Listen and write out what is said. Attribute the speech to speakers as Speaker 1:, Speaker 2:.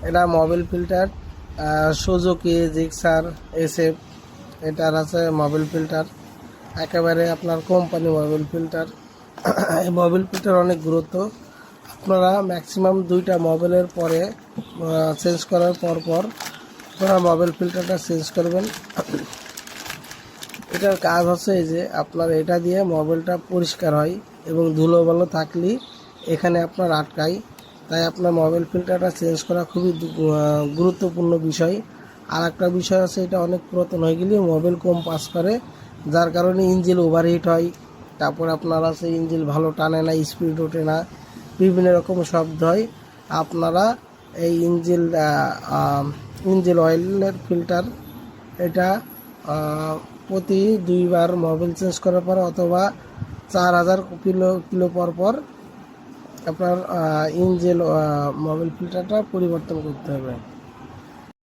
Speaker 1: এটা Mobil filter Suzuki Gixxer SF, এটার আছে মোবিল ফিল্টার, একেবারে আপনার কোম্পানি মোবিল ফিল্টার। এই মোবিল ফিল্টার অনেক গুরুত্ব। আপনারা ম্যাক্সিমাম 2টা মোবিলের পরে চেঞ্জ করার পর আপনারা মোবিল ফিল্টারটা চেঞ্জ করবেন। এটার কাজ হচ্ছে এই যে আপনার এটা দিয়ে মোবিলটা পরিষ্কার হয় এবং ধুলোবালো থাকলেই এখানে আপনার আটকায়। তাই আপনার মোবিল ফিল্টারটা চেঞ্জ করা খুবই গুরুত্বপূর্ণ বিষয়। আর একটা বিষয় আছে, এটা অনেক পুরাতন হয়ে গেলে মোবিল কম পাস করে, যার কারণে ইঞ্জিন ওভারহিট হয়। তারপর আপনার আছে ইঞ্জিন ভালো টানে না, স্পিড ওঠে না, বিভিন্ন রকম শব্দ হয়। আপনারা এই ইঞ্জিন অয়েলের ফিল্টার এটা প্রতি 2বার মোবিল চেঞ্জ করার পর অথবা 4000 কিলো পর আপনার ইঞ্জিন মোবিল ফিল্টারটা পরিবর্তন করতে হবে।